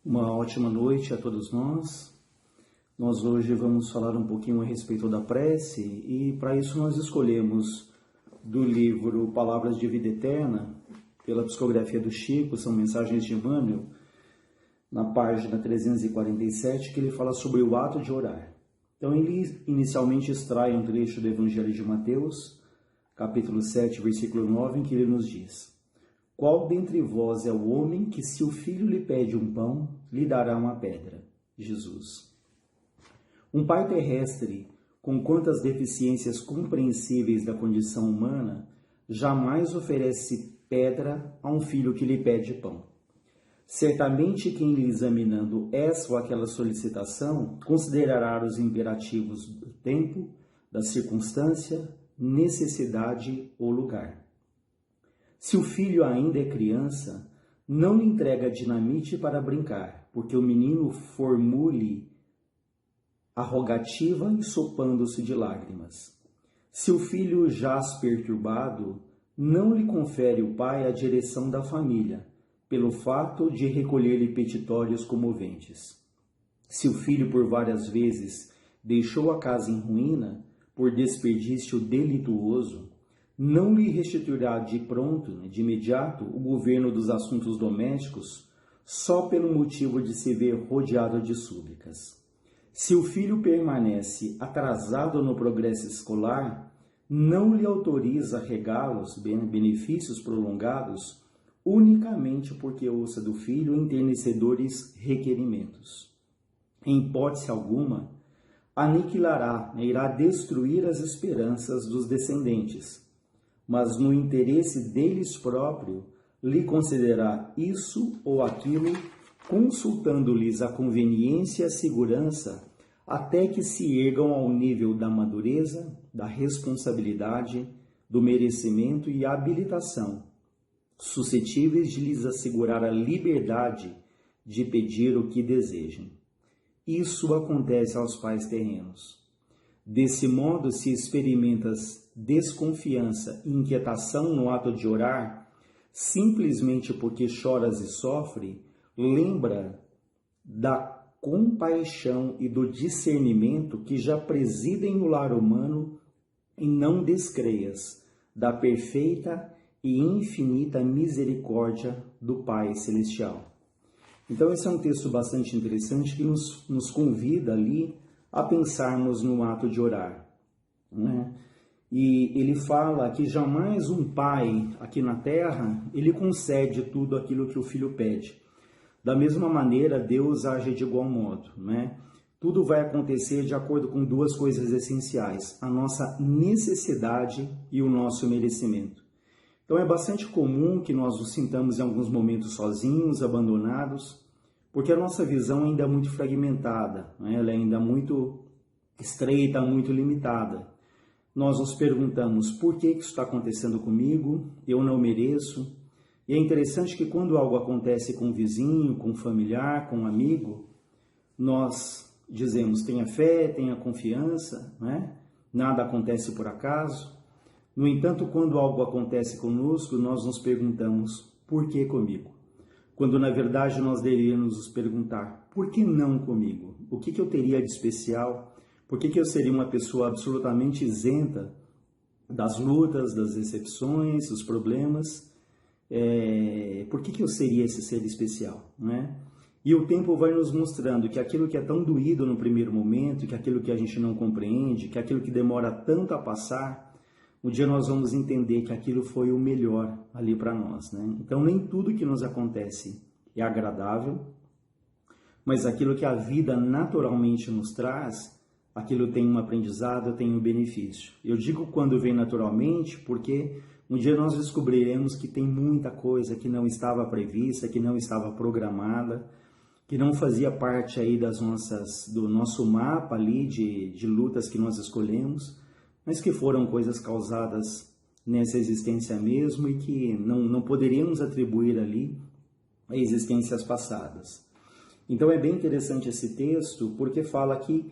Uma ótima noite a todos nós. Nós hoje vamos falar um pouquinho a respeito da prece e para isso nós escolhemos do livro Palavras de Vida Eterna, pela psicografia do Chico, são mensagens de Emmanuel, na página 347, que ele fala sobre o ato de orar. Então ele inicialmente extrai um trecho do Evangelho de Mateus, capítulo 7, versículo 9, em que ele nos diz: Qual dentre vós é o homem que, se o filho lhe pede um pão, lhe dará uma pedra? Jesus. Um pai terrestre, com quantas deficiências compreensíveis da condição humana, jamais oferece pedra a um filho que lhe pede pão. Certamente quem lhe examinando essa ou aquela solicitação, considerará os imperativos do tempo, da circunstância, necessidade ou lugar. Se o filho ainda é criança, não lhe entrega dinamite para brincar, porque o menino formule a rogativa ensopando-se de lágrimas. Se o filho jaz perturbado, não lhe confere o pai a direção da família, pelo fato de recolher-lhe petitórios comoventes. Se o filho por várias vezes deixou a casa em ruína, por desperdício delituoso, não lhe restituirá de pronto, de imediato, o governo dos assuntos domésticos, só pelo motivo de se ver rodeado de súplicas. Se o filho permanece atrasado no progresso escolar, não lhe autoriza regalos, benefícios prolongados, unicamente porque ouça do filho enternecedores requerimentos. Em hipótese alguma, aniquilará, irá destruir as esperanças dos descendentes, mas no interesse deles próprio, lhe concederá isso ou aquilo, consultando-lhes a conveniência e a segurança, até que se ergam ao nível da madureza, da responsabilidade, do merecimento e habilitação, suscetíveis de lhes assegurar a liberdade de pedir o que desejem. Isso acontece aos pais terrenos. Desse modo se experimenta desconfiança e inquietação no ato de orar, simplesmente porque choras e sofre, lembra da compaixão e do discernimento que já presidem o lar humano e não descreias da perfeita e infinita misericórdia do Pai Celestial. Então esse é um texto bastante interessante que nos convida ali a pensarmos no ato de orar, né? E ele fala que jamais um pai aqui na terra, ele concede tudo aquilo que o filho pede. Da mesma maneira, Deus age de igual modo, né? Tudo vai acontecer de acordo com duas coisas essenciais: a nossa necessidade e o nosso merecimento. Então é bastante comum que nós nos sintamos em alguns momentos sozinhos, abandonados, porque a nossa visão ainda é muito fragmentada, né? Ela é ainda muito estreita, muito limitada. Nós nos perguntamos, por que isso está acontecendo comigo? Eu não mereço. E é interessante que quando algo acontece com um vizinho, com um familiar, com um amigo, nós dizemos, tenha fé, tenha confiança, né? Nada acontece por acaso. No entanto, quando algo acontece conosco, nós nos perguntamos, por que comigo? Quando na verdade nós deveríamos nos perguntar, por que não comigo? O que eu teria de especial? Por que eu seria uma pessoa absolutamente isenta das lutas, das decepções, dos problemas? Por que eu seria esse ser especial, né? E o tempo vai nos mostrando que aquilo que é tão doído no primeiro momento, que aquilo que a gente não compreende, que aquilo que demora tanto a passar, um dia nós vamos entender que aquilo foi o melhor ali para nós, né? Então nem tudo que nos acontece é agradável, mas aquilo que a vida naturalmente nos traz, aquilo tem um aprendizado, tem um benefício. Eu digo quando vem naturalmente, porque um dia nós descobriremos que tem muita coisa que não estava prevista, que não estava programada, que não fazia parte aí do nosso mapa ali de lutas que nós escolhemos, mas que foram coisas causadas nessa existência mesmo e que não poderíamos atribuir ali a existências passadas. Então é bem interessante esse texto, porque fala que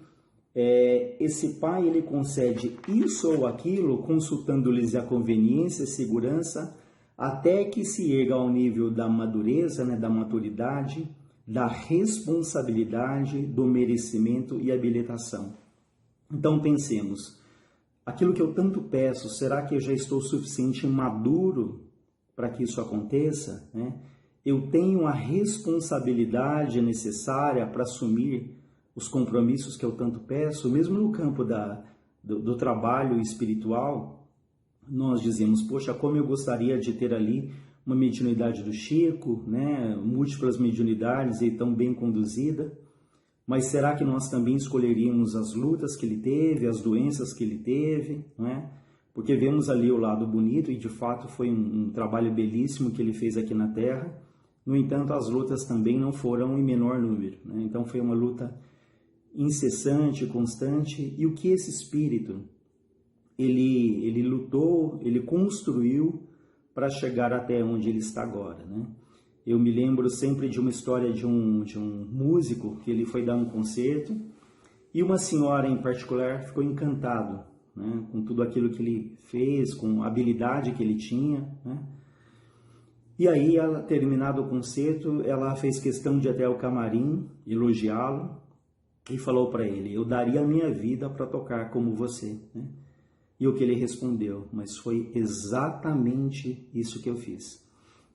esse pai ele concede isso ou aquilo, consultando-lhes a conveniência e segurança, até que se erga ao nível da madureza, né, da maturidade, da responsabilidade, do merecimento e habilitação. Então pensemos, aquilo que eu tanto peço, será que eu já estou suficiente maduro para que isso aconteça? Né? Eu tenho a responsabilidade necessária para assumir os compromissos que eu tanto peço, mesmo no campo do trabalho espiritual. Nós dizemos, poxa, como eu gostaria de ter ali uma mediunidade do Chico, né? Múltiplas mediunidades e tão bem conduzida, mas será que nós também escolheríamos as lutas que ele teve, as doenças que ele teve, não é? Porque vemos ali o lado bonito e de fato foi um trabalho belíssimo que ele fez aqui na Terra. No entanto, as lutas também não foram em menor número, né? Então foi uma luta incessante, constante, e o que esse espírito ele lutou, ele construiu para chegar até onde ele está agora, né? Eu me lembro sempre de uma história de um músico que ele foi dar um concerto e uma senhora em particular ficou encantado, né, com tudo aquilo que ele fez, com a habilidade que ele tinha, né? E aí, ela, terminado o concerto, ela fez questão de ir até o camarim, elogiá-lo e falou para ele, eu daria a minha vida para tocar como você, né? E o que ele respondeu, mas foi exatamente isso que eu fiz.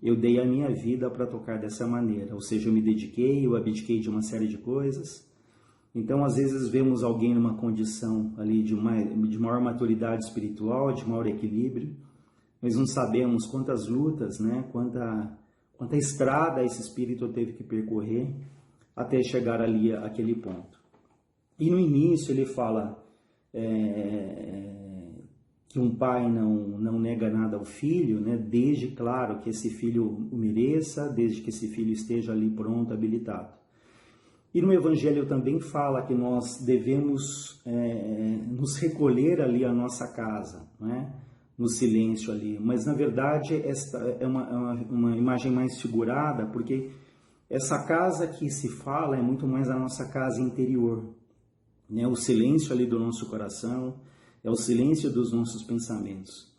Eu dei a minha vida para tocar dessa maneira, ou seja, eu me dediquei, eu abdiquei de uma série de coisas. Então, às vezes, vemos alguém numa condição ali de maior maturidade espiritual, de maior equilíbrio, mas não sabemos quantas lutas, né, quanta estrada esse espírito teve que percorrer até chegar ali àquele ponto. E no início ele fala que um pai não nega nada ao filho, né? Desde, claro, que esse filho o mereça, desde que esse filho esteja ali pronto, habilitado. E no Evangelho também fala que nós devemos nos recolher ali à nossa casa, né? No silêncio ali. Mas, na verdade, esta é uma imagem mais figurada, porque essa casa que se fala é muito mais a nossa casa interior, né? O silêncio ali do nosso coração, é o silêncio dos nossos pensamentos.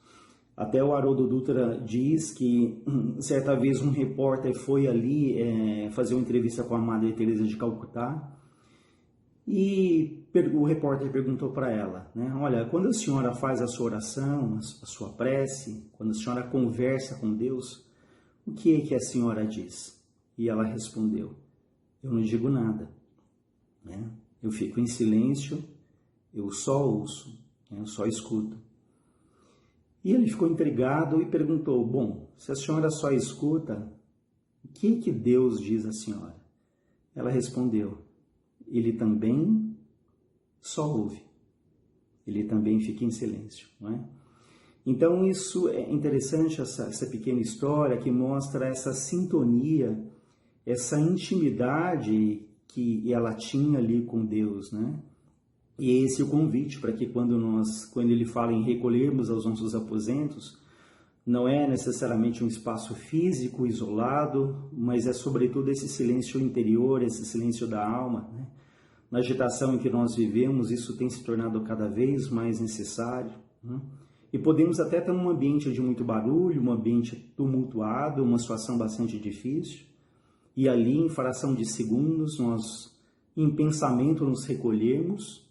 Até o Haroldo Dutra diz que certa vez um repórter foi ali fazer uma entrevista com a Madre Teresa de Calcutá e o repórter perguntou para ela, né, olha, quando a senhora faz a sua oração, a sua prece, quando a senhora conversa com Deus, o que é que a senhora diz? E ela respondeu, eu não digo nada, né? Eu fico em silêncio, eu só ouço. Eu só escuto. E ele ficou intrigado e perguntou, bom, se a senhora só escuta, o que Deus diz à senhora? Ela respondeu, ele também só ouve. Ele também fica em silêncio, não é? Então isso é interessante, essa pequena história que mostra essa sintonia, essa intimidade que ela tinha ali com Deus, né? E esse é o convite para que quando ele fala em recolhermos aos nossos aposentos, não é necessariamente um espaço físico isolado, mas é sobretudo esse silêncio interior, esse silêncio da alma, né? Na agitação em que nós vivemos, isso tem se tornado cada vez mais necessário, né? E podemos até estar num ambiente de muito barulho, um ambiente tumultuado, uma situação bastante difícil, e ali, em fração de segundos, nós, em pensamento, nos recolhermos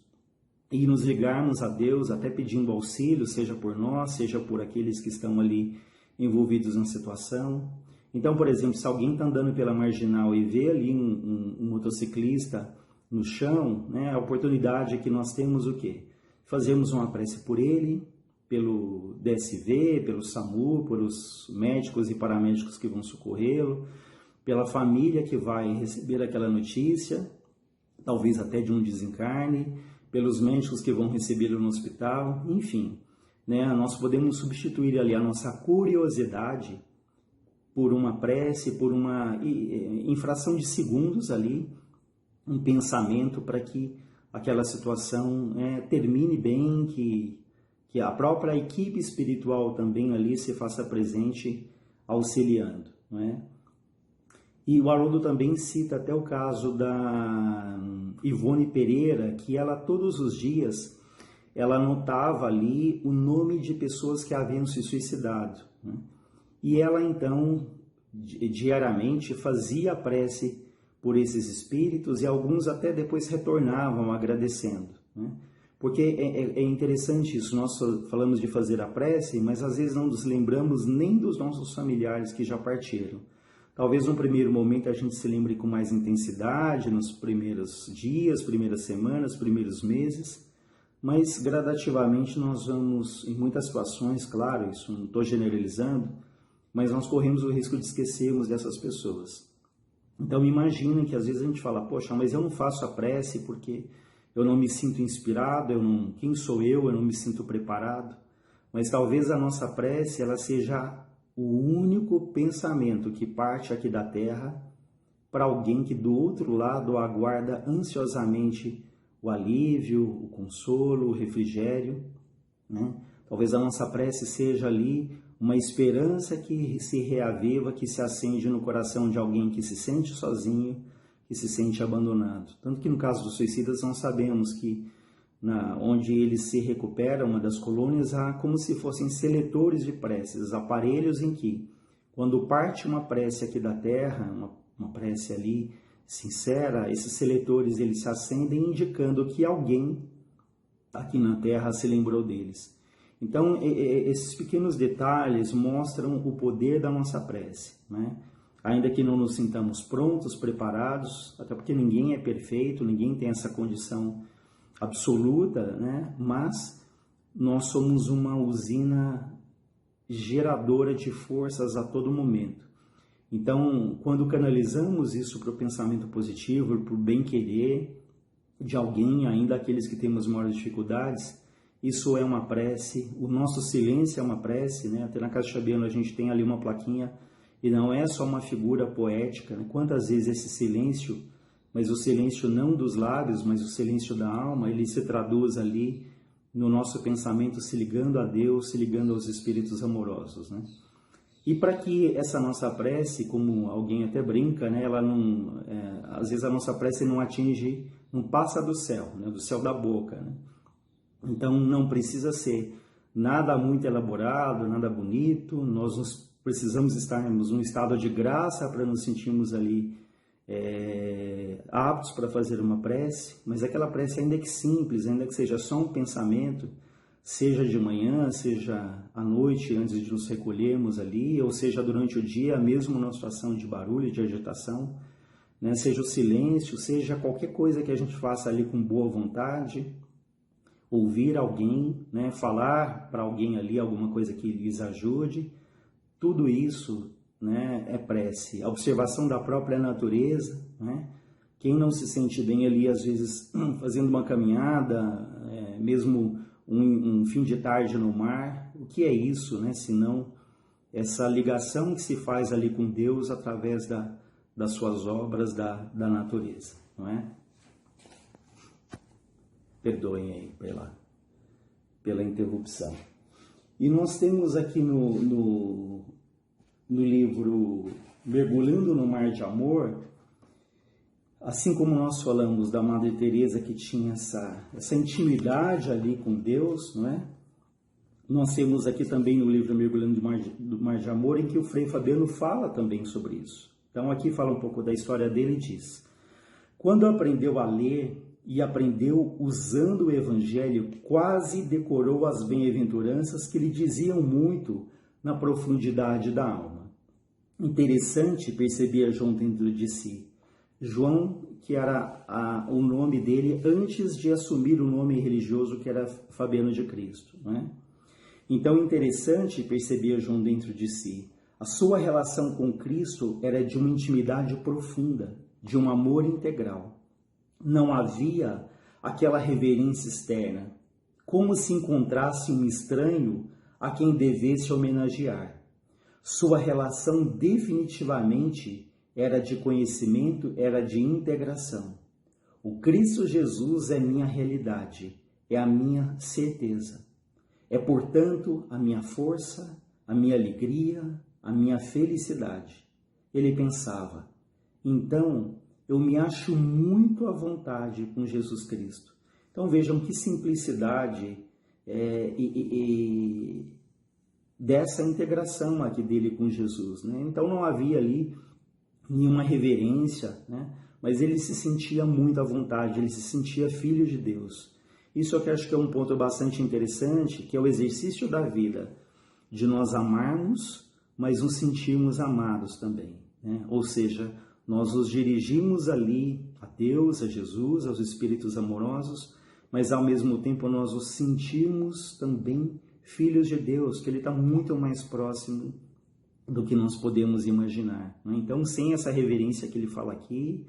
e nos ligarmos a Deus, até pedindo auxílio, seja por nós, seja por aqueles que estão ali envolvidos na situação. Então, por exemplo, se alguém está andando pela marginal e vê ali um motociclista no chão, né, a oportunidade que nós temos o quê? Fazemos uma prece por ele, pelo DSV, pelo SAMU, pelos médicos e paramédicos que vão socorrê-lo, pela família que vai receber aquela notícia, talvez até de um desencarne, pelos médicos que vão recebê-lo no hospital, enfim, né? Nós podemos substituir ali a nossa curiosidade por uma prece, por uma em fração de segundos ali, um pensamento para que aquela situação termine bem, que a própria equipe espiritual também ali se faça presente auxiliando, não é? E o Haroldo também cita até o caso da Ivone Pereira, que ela todos os dias, ela anotava ali o nome de pessoas que haviam se suicidado, né? E ela então, diariamente, fazia a prece por esses espíritos, e alguns até depois retornavam agradecendo, né? Porque é interessante isso, nós falamos de fazer a prece, mas às vezes não nos lembramos nem dos nossos familiares que já partiram. Talvez num primeiro momento a gente se lembre com mais intensidade, nos primeiros dias, primeiras semanas, primeiros meses, mas gradativamente nós vamos, em muitas situações, claro, isso não estou generalizando, mas nós corremos o risco de esquecermos dessas pessoas. Então imaginem que às vezes a gente fala, poxa, mas eu não faço a prece porque eu não me sinto inspirado, quem sou eu não me sinto preparado. Mas talvez a nossa prece ela seja o único pensamento que parte aqui da terra para alguém que do outro lado aguarda ansiosamente o alívio, o consolo, o refrigério, né? Talvez a nossa prece seja ali uma esperança que se reaviva, que se acende no coração de alguém que se sente sozinho, que se sente abandonado. Tanto que no caso dos suicidas nós sabemos que onde eles se recuperam, uma das colônias, há como se fossem seletores de preces, aparelhos em que, quando parte uma prece aqui da terra, uma prece ali sincera, esses seletores eles se acendem indicando que alguém aqui na terra se lembrou deles. Então, esses pequenos detalhes mostram o poder da nossa prece, né? Ainda que não nos sintamos prontos, preparados, até porque ninguém é perfeito, ninguém tem essa condição absoluta, né? Mas nós somos uma usina geradora de forças a todo momento. Então, quando canalizamos isso para o pensamento positivo, para o bem-querer de alguém, ainda aqueles que temos maiores dificuldades, isso é uma prece, o nosso silêncio é uma prece, né? Até na Casa Chabiano a gente tem ali uma plaquinha, e não é só uma figura poética, né? Quantas vezes esse silêncio, mas o silêncio não dos lábios, mas o silêncio da alma, ele se traduz ali no nosso pensamento se ligando a Deus, se ligando aos espíritos amorosos, né? E para que essa nossa prece, como alguém até brinca, né, ela não, às vezes a nossa prece não atinge, não passa do céu, né, do céu da boca, né? Então não precisa ser nada muito elaborado, nada bonito, nós precisamos estarmos num estado de graça para nos sentirmos ali aptos para fazer uma prece, mas aquela prece ainda que simples, ainda que seja só um pensamento, seja de manhã, seja à noite, antes de nos recolhermos ali, ou seja durante o dia, mesmo numa situação de barulho, de agitação, né? Seja o silêncio, seja qualquer coisa que a gente faça ali com boa vontade, ouvir alguém, né? Falar para alguém ali alguma coisa que lhes ajude, tudo isso, né, é prece. A observação da própria natureza, né? Quem não se sente bem ali, às vezes, fazendo uma caminhada, mesmo um fim de tarde no mar, o que é isso, né? Senão essa ligação que se faz ali com Deus através das suas obras, da natureza, não é? Perdoem aí pela interrupção. E nós temos aqui no livro Mergulhando no Mar de Amor, assim como nós falamos da Madre Teresa que tinha essa intimidade ali com Deus, não é? Nós temos aqui também no livro Mergulhando no Mar de Amor, em que o Frei Fabiano fala também sobre isso. Então aqui fala um pouco da história dele e diz: quando aprendeu a ler e aprendeu usando o Evangelho, quase decorou as bem-aventuranças que lhe diziam muito na profundidade da alma. Interessante, percebia João dentro de si. João, que era o nome dele antes de assumir o nome religioso que era Fabiano de Cristo, né? Então, interessante, percebia João dentro de si. A sua relação com Cristo era de uma intimidade profunda, de um amor integral. Não havia aquela reverência externa, como se encontrasse um estranho a quem devesse homenagear. Sua relação definitivamente era de conhecimento, era de integração. O Cristo Jesus é minha realidade, é a minha certeza. É, portanto, a minha força, a minha alegria, a minha felicidade. Ele pensava, então eu me acho muito à vontade com Jesus Cristo. Então vejam que simplicidade dessa integração aqui dele com Jesus, né? Então não havia ali nenhuma reverência, né? mas ele se sentia muito à vontade, ele se sentia filho de Deus. Isso eu acho que é um ponto bastante interessante, que é o exercício da vida, de nós amarmos, mas nos sentirmos amados também, né? Ou seja, nós nos dirigimos ali a Deus, a Jesus, aos espíritos amorosos, mas ao mesmo tempo nós os sentimos também filhos de Deus, que Ele está muito mais próximo do que nós podemos imaginar, né? Então, sem essa reverência que ele fala aqui,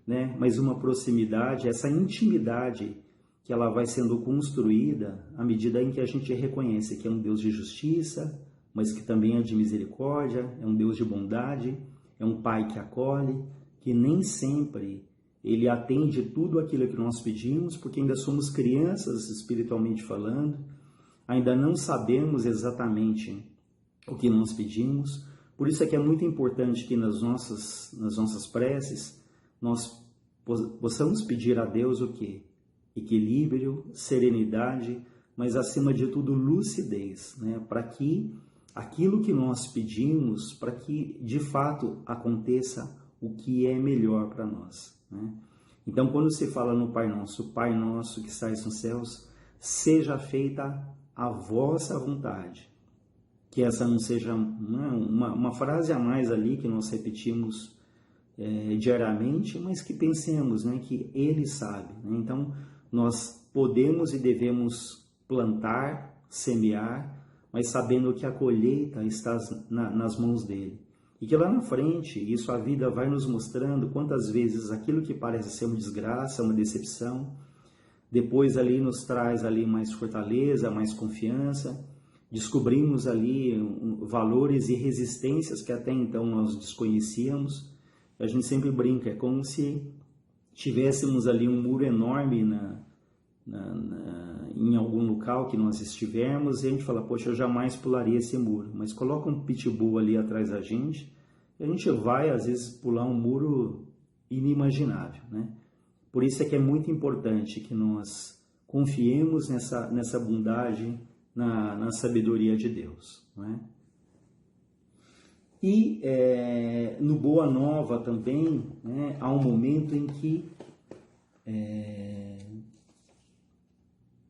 né, mas uma proximidade, essa intimidade que ela vai sendo construída à medida em que a gente reconhece que é um Deus de justiça, mas que também é de misericórdia, é um Deus de bondade, é um Pai que acolhe, que nem sempre Ele atende tudo aquilo que nós pedimos, porque ainda somos crianças espiritualmente falando, ainda não sabemos exatamente o que nós pedimos. Por isso é que é muito importante que nas nossas preces nós possamos pedir a Deus o quê? Equilíbrio, serenidade, mas acima de tudo lucidez, né? Para que aquilo que nós pedimos, para que de fato aconteça o que é melhor para nós, né? Então, quando se fala no Pai Nosso que estais nos céus, seja feita a vossa vontade. Que essa não seja uma frase a mais ali que nós repetimos diariamente, mas que pensemos, né, que Ele sabe, né? Então, nós podemos e devemos plantar, semear, mas sabendo que a colheita está nas mãos dele. E que lá na frente, isso a vida vai nos mostrando quantas vezes aquilo que parece ser uma desgraça, uma decepção, depois ali nos traz ali mais fortaleza, mais confiança, descobrimos ali valores e resistências que até então nós desconhecíamos. A gente sempre brinca, é como se tivéssemos ali um muro enorme em algum local que nós estivermos, e a gente fala, poxa, eu jamais pularia esse muro, mas coloca um pitbull ali atrás da gente, e a gente vai às vezes pular um muro inimaginável, né? Por isso é que é muito importante que nós confiemos nessa bondade, na sabedoria de Deus, né? E no Boa Nova também, né, há um momento em que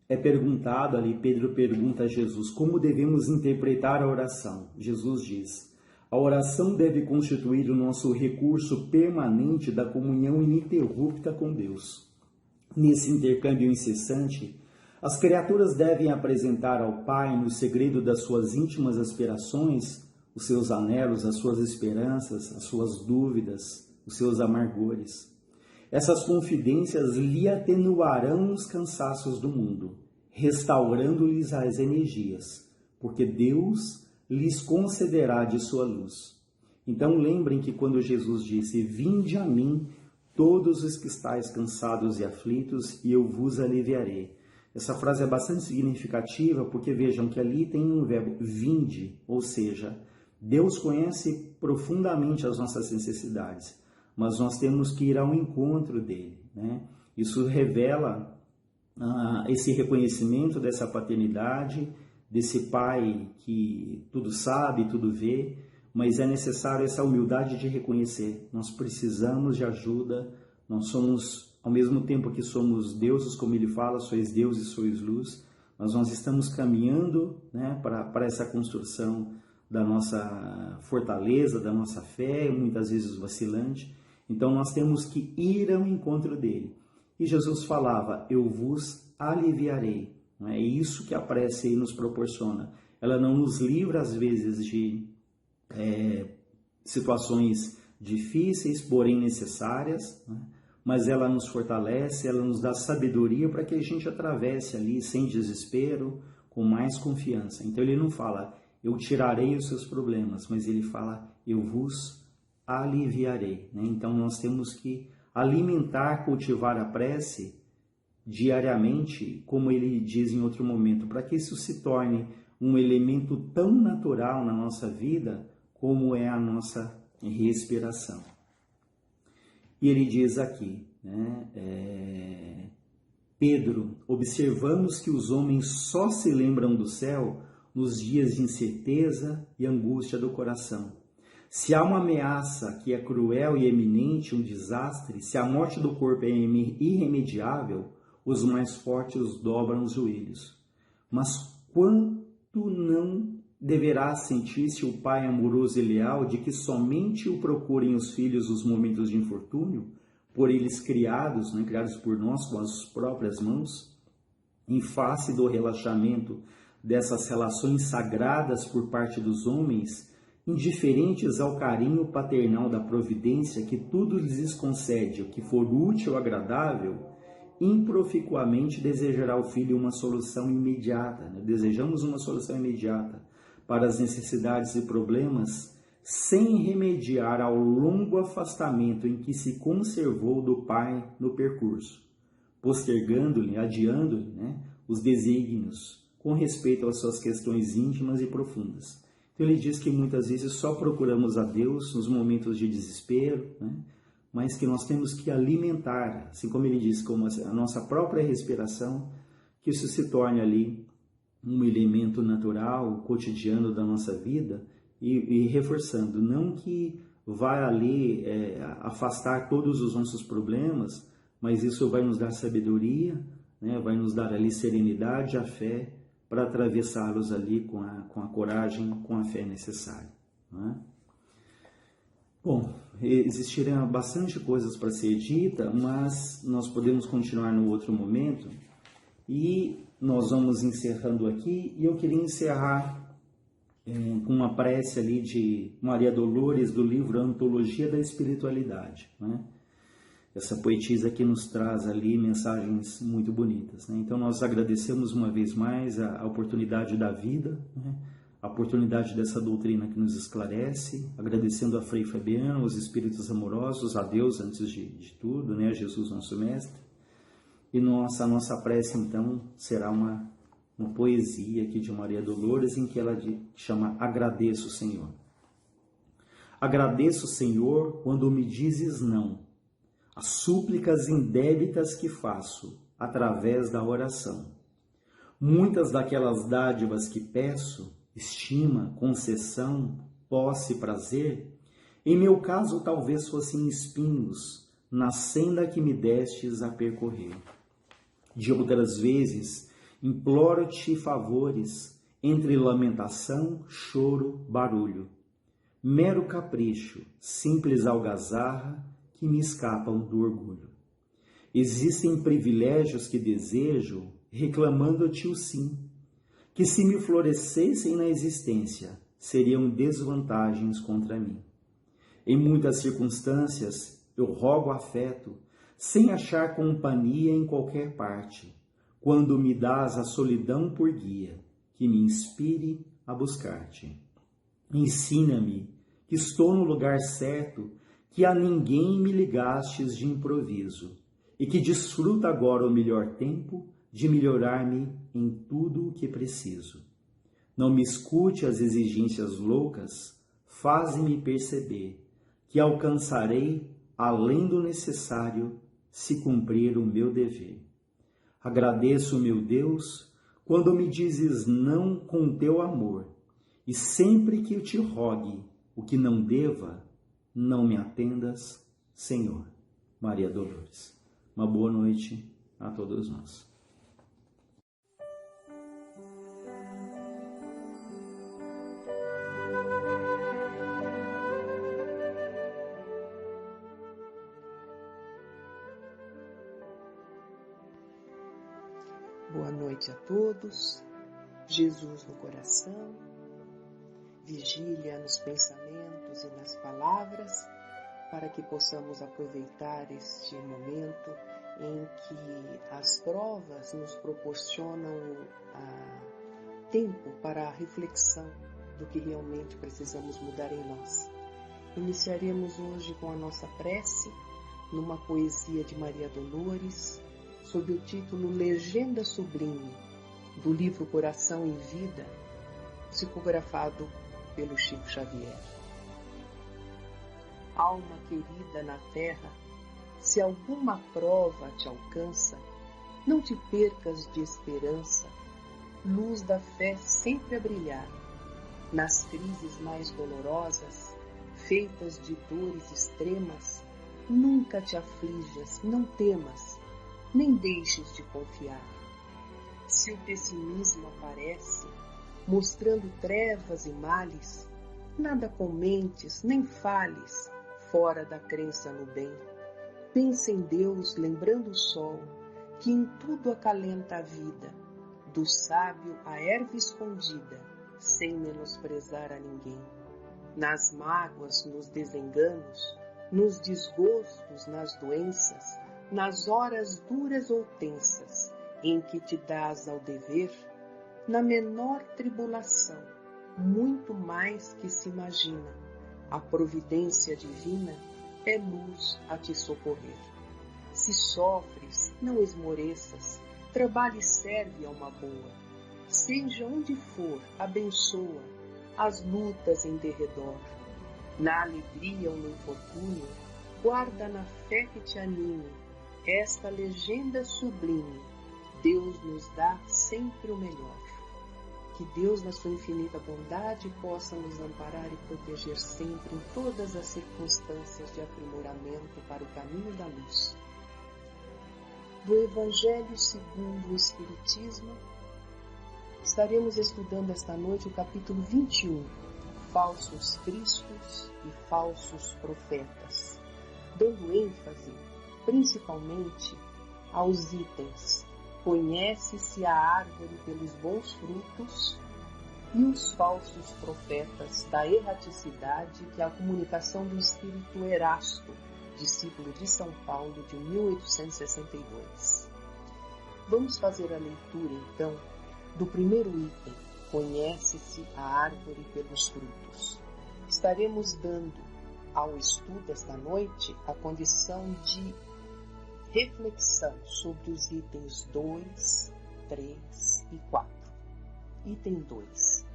é perguntado ali, Pedro pergunta a Jesus, como devemos interpretar a oração? Jesus diz, a oração deve constituir o nosso recurso permanente da comunhão ininterrupta com Deus. Nesse intercâmbio incessante, as criaturas devem apresentar ao Pai, no segredo das suas íntimas aspirações, os seus anelos, as suas esperanças, as suas dúvidas, os seus amargores. Essas confidências lhe atenuarão os cansaços do mundo, restaurando-lhes as energias, porque Deus lhes concederá de sua luz. Então lembrem que quando Jesus disse, vinde a mim, todos os que estáis cansados e aflitos, e eu vos aliviarei. Essa frase é bastante significativa, porque vejam que ali tem um verbo, vinde, ou seja, Deus conhece profundamente as nossas necessidades, mas nós temos que ir ao encontro dele, né? Isso revela esse reconhecimento dessa paternidade, desse Pai que tudo sabe, tudo vê, mas é necessário essa humildade de reconhecer. Nós precisamos de ajuda, nós somos, ao mesmo tempo que somos deuses, como ele fala, sois Deus e sois luz, mas nós estamos caminhando, né, para essa construção da nossa fortaleza, da nossa fé, muitas vezes vacilante. Então nós temos que ir ao encontro dele. E Jesus falava, eu vos aliviarei. É isso que a prece aí nos proporciona. Ela não nos livra às vezes de situações difíceis, porém necessárias, né? Mas ela nos fortalece, ela nos dá sabedoria para que a gente atravesse ali sem desespero, com mais confiança. Então ele não fala, eu tirarei os seus problemas, mas ele fala, eu vos aliviarei, né? Então nós temos que alimentar, cultivar a prece diariamente, como ele diz em outro momento, para que isso se torne um elemento tão natural na nossa vida como é a nossa respiração. E ele diz aqui, né, Pedro, observamos que os homens só se lembram do céu nos dias de incerteza e angústia do coração. Se há uma ameaça que é cruel e eminente, um desastre, se a morte do corpo é irremediável, os mais fortes dobram os joelhos. Mas quanto não deverá sentir-se o pai amoroso e leal de que somente o procurem os filhos nos momentos de infortúnio, por eles criados, criados por nós com as próprias mãos, em face do relaxamento dessas relações sagradas por parte dos homens, indiferentes ao carinho paternal da providência que tudo lhes concede, o que for útil ou agradável, improficuamente desejará o filho uma solução imediata. Desejamos uma solução imediata para as necessidades e problemas, sem remediar ao longo afastamento em que se conservou do pai no percurso, postergando-lhe, adiando-lhe os desígnios com respeito às suas questões íntimas e profundas. Então ele diz que muitas vezes só procuramos a Deus nos momentos de desespero, mas que nós temos que alimentar, assim como ele diz, como a nossa própria respiração, que isso se torne ali um elemento natural, cotidiano da nossa vida, e reforçando, não que vai ali afastar todos os nossos problemas, mas isso vai nos dar sabedoria, vai nos dar ali serenidade, a fé, para atravessá-los ali com a coragem, com a fé necessária. Bom, existirão bastante coisas para ser dita, mas nós podemos continuar no outro momento, e nós vamos encerrando aqui, e eu queria encerrar com uma prece ali de Maria Dolores, do livro Antologia da Espiritualidade, Essa poetisa que nos traz ali mensagens muito bonitas. Então nós agradecemos uma vez mais a oportunidade da vida, a oportunidade dessa doutrina que nos esclarece, agradecendo a Frei Fabiano, os espíritos amorosos, a Deus antes de tudo, a Jesus nosso Mestre. E a nossa prece então será uma poesia aqui de Maria Dolores, em que ela chama Agradeço, Senhor. Agradeço, Senhor, quando me dizes não, as súplicas indébitas que faço através da oração. Muitas daquelas dádivas que peço, estima, concessão, posse, prazer, em meu caso talvez fossem espinhos na senda que me destes a percorrer. De outras vezes, imploro-te favores entre lamentação, choro, barulho. Mero capricho, simples algazarra, que me escapam do orgulho. Existem privilégios que desejo, reclamando-te o sim, que se me florescessem na existência, seriam desvantagens contra mim. Em muitas circunstâncias, eu rogo afeto, sem achar companhia em qualquer parte, quando me dás a solidão por guia, que me inspire a buscar-te. Ensina-me que estou no lugar certo, que a ninguém me ligastes de improviso, e que desfruta agora o melhor tempo de melhorar-me em tudo o que preciso. Não me escute as exigências loucas, faze-me perceber que alcançarei além do necessário se cumprir o meu dever. Agradeço, meu Deus, quando me dizes não com teu amor, e sempre que eu te rogue o que não deva, não me atendas, Senhor. Maria Dolores. Uma boa noite a todos nós. Boa noite a todos. Jesus no coração, vigília nos pensamentos e nas palavras, para que possamos aproveitar este momento em que as provas nos proporcionam tempo para a reflexão do que realmente precisamos mudar em nós. Iniciaremos hoje com a nossa prece, numa poesia de Maria Dolores, sob o título Legenda Sublime, do livro Coração em Vida, psicografado pelo Chico Xavier. Alma querida na terra, se alguma prova te alcança, não te percas de esperança, luz da fé sempre a brilhar. Nas crises mais dolorosas, feitas de dores extremas, nunca te aflijas, não temas, nem deixes de confiar. Se o pessimismo aparece, mostrando trevas e males, nada comentes, nem fales, fora da crença no bem. Pensa em Deus, lembrando o sol, que em tudo acalenta a vida, do sábio a erva escondida, sem menosprezar a ninguém. Nas mágoas, nos desenganos, nos desgostos, nas doenças, nas horas duras ou tensas, em que te dás ao dever, na menor tribulação, muito mais que se imagina, a providência divina é luz a te socorrer. Se sofres, não esmoreças, trabalhe e serve a uma boa. Seja onde for, abençoa as lutas em derredor. Na alegria ou no infortúnio, guarda na fé que te anime esta legenda sublime: Deus nos dá sempre o melhor. Que Deus, na sua infinita bondade, possa nos amparar e proteger sempre em todas as circunstâncias de aprimoramento para o caminho da luz. Do Evangelho segundo o Espiritismo, estaremos estudando esta noite o capítulo 21, Falsos Cristos e Falsos Profetas, dando ênfase principalmente aos itens: conhece-se a árvore pelos bons frutos, e os falsos profetas da erraticidade, que é a comunicação do espírito Erasto, discípulo de São Paulo, de 1862. Vamos fazer a leitura, então, do primeiro item: conhece-se a árvore pelos frutos. Estaremos dando ao estudo esta noite a condição de reflexão sobre os itens 2, 3 e 4. Item 2.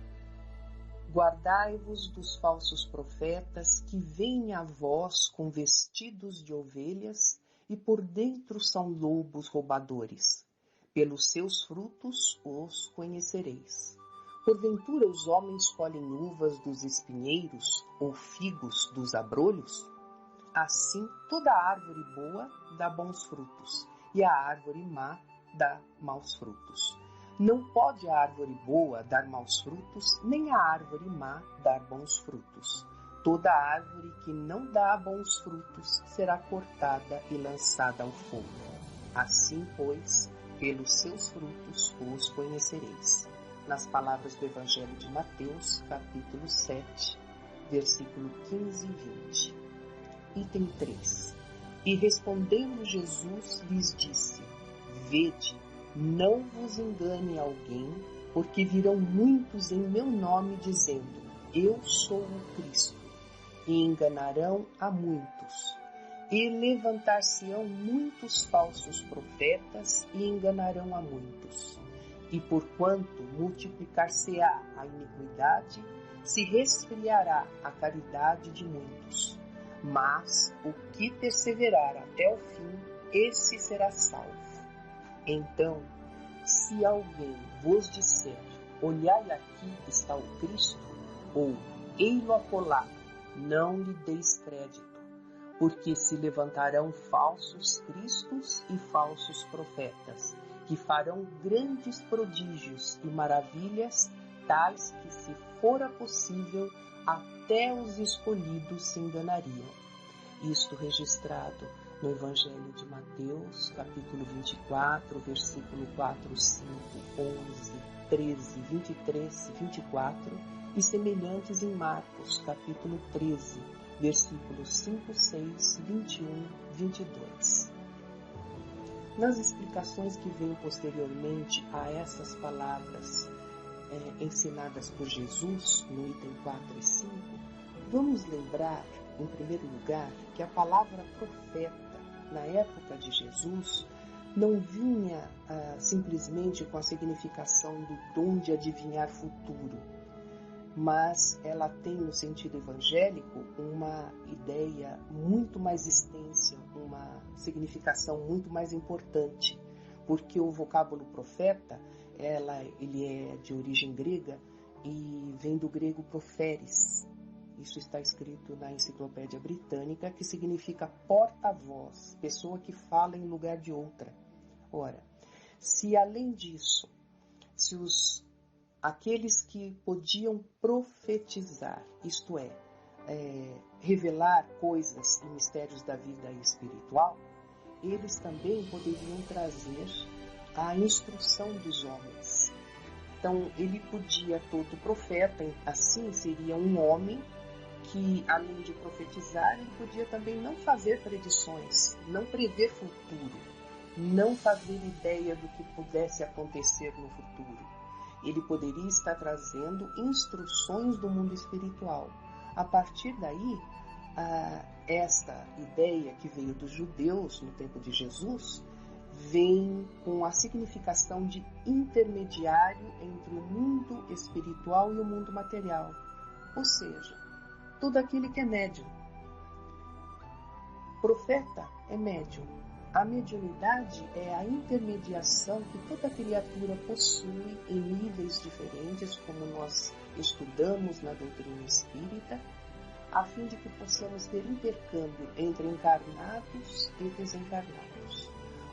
Guardai-vos dos falsos profetas que vêm a vós com vestidos de ovelhas e por dentro são lobos roubadores. Pelos seus frutos os conhecereis. Porventura os homens colhem uvas dos espinheiros ou figos dos abrolhos? Assim toda árvore boa dá bons frutos, e a árvore má dá maus frutos. Não pode a árvore boa dar maus frutos, nem a árvore má dar bons frutos. Toda árvore que não dá bons frutos será cortada e lançada ao fogo. Assim, pois, pelos seus frutos os conhecereis. Nas palavras do Evangelho de Mateus, capítulo 7, versículo 15 e 20. Item 3. E respondendo Jesus lhes disse: Vede, não vos engane alguém, porque virão muitos em meu nome dizendo: Eu sou o Cristo, e enganarão a muitos. E levantar-se-ão muitos falsos profetas e enganarão a muitos. E porquanto multiplicar-se-á a iniquidade, se resfriará a caridade de muitos. Mas o que perseverar até o fim, esse será salvo. Então, se alguém vos disser: olhai, aqui está o Cristo, ou ei-lo acolá, não lhe deis crédito, porque se levantarão falsos cristos e falsos profetas, que farão grandes prodígios e maravilhas, tais que, se fora possível, até os escolhidos se enganariam. Isto registrado no Evangelho de Mateus, capítulo 24, versículo 4, 5, 11, 13, 23 e 24, e semelhantes em Marcos, capítulo 13, versículos 5, 6, 21, 22. Nas explicações que vêm posteriormente a essas palavras ensinadas por Jesus, no item 4 e 5, vamos lembrar, em primeiro lugar, que a palavra profeta, na época de Jesus, não vinha simplesmente com a significação do dom de adivinhar futuro, mas ela tem, no sentido evangélico, uma ideia muito mais extensa, uma significação muito mais importante, porque o vocábulo profeta, ele é de origem grega e vem do grego proferes, Isso está escrito na Enciclopédia Britânica, que significa porta-voz, pessoa que fala em lugar de outra. Ora, se além disso, se aqueles que podiam profetizar, isto é, revelar coisas e mistérios da vida espiritual, eles também poderiam trazer a instrução dos homens. Então, ele podia, todo profeta, assim, seria um homem que, além de profetizar, ele podia também não fazer predições, não prever futuro, não fazer ideia do que pudesse acontecer no futuro. Ele poderia estar trazendo instruções do mundo espiritual. A partir daí, esta ideia que veio dos judeus no tempo de Jesus vem com a significação de intermediário entre o mundo espiritual e o mundo material. Ou seja, todo aquele que é médium. Profeta é médium. A mediunidade é a intermediação que toda criatura possui em níveis diferentes, como nós estudamos na doutrina espírita, a fim de que possamos ter intercâmbio entre encarnados e desencarnados.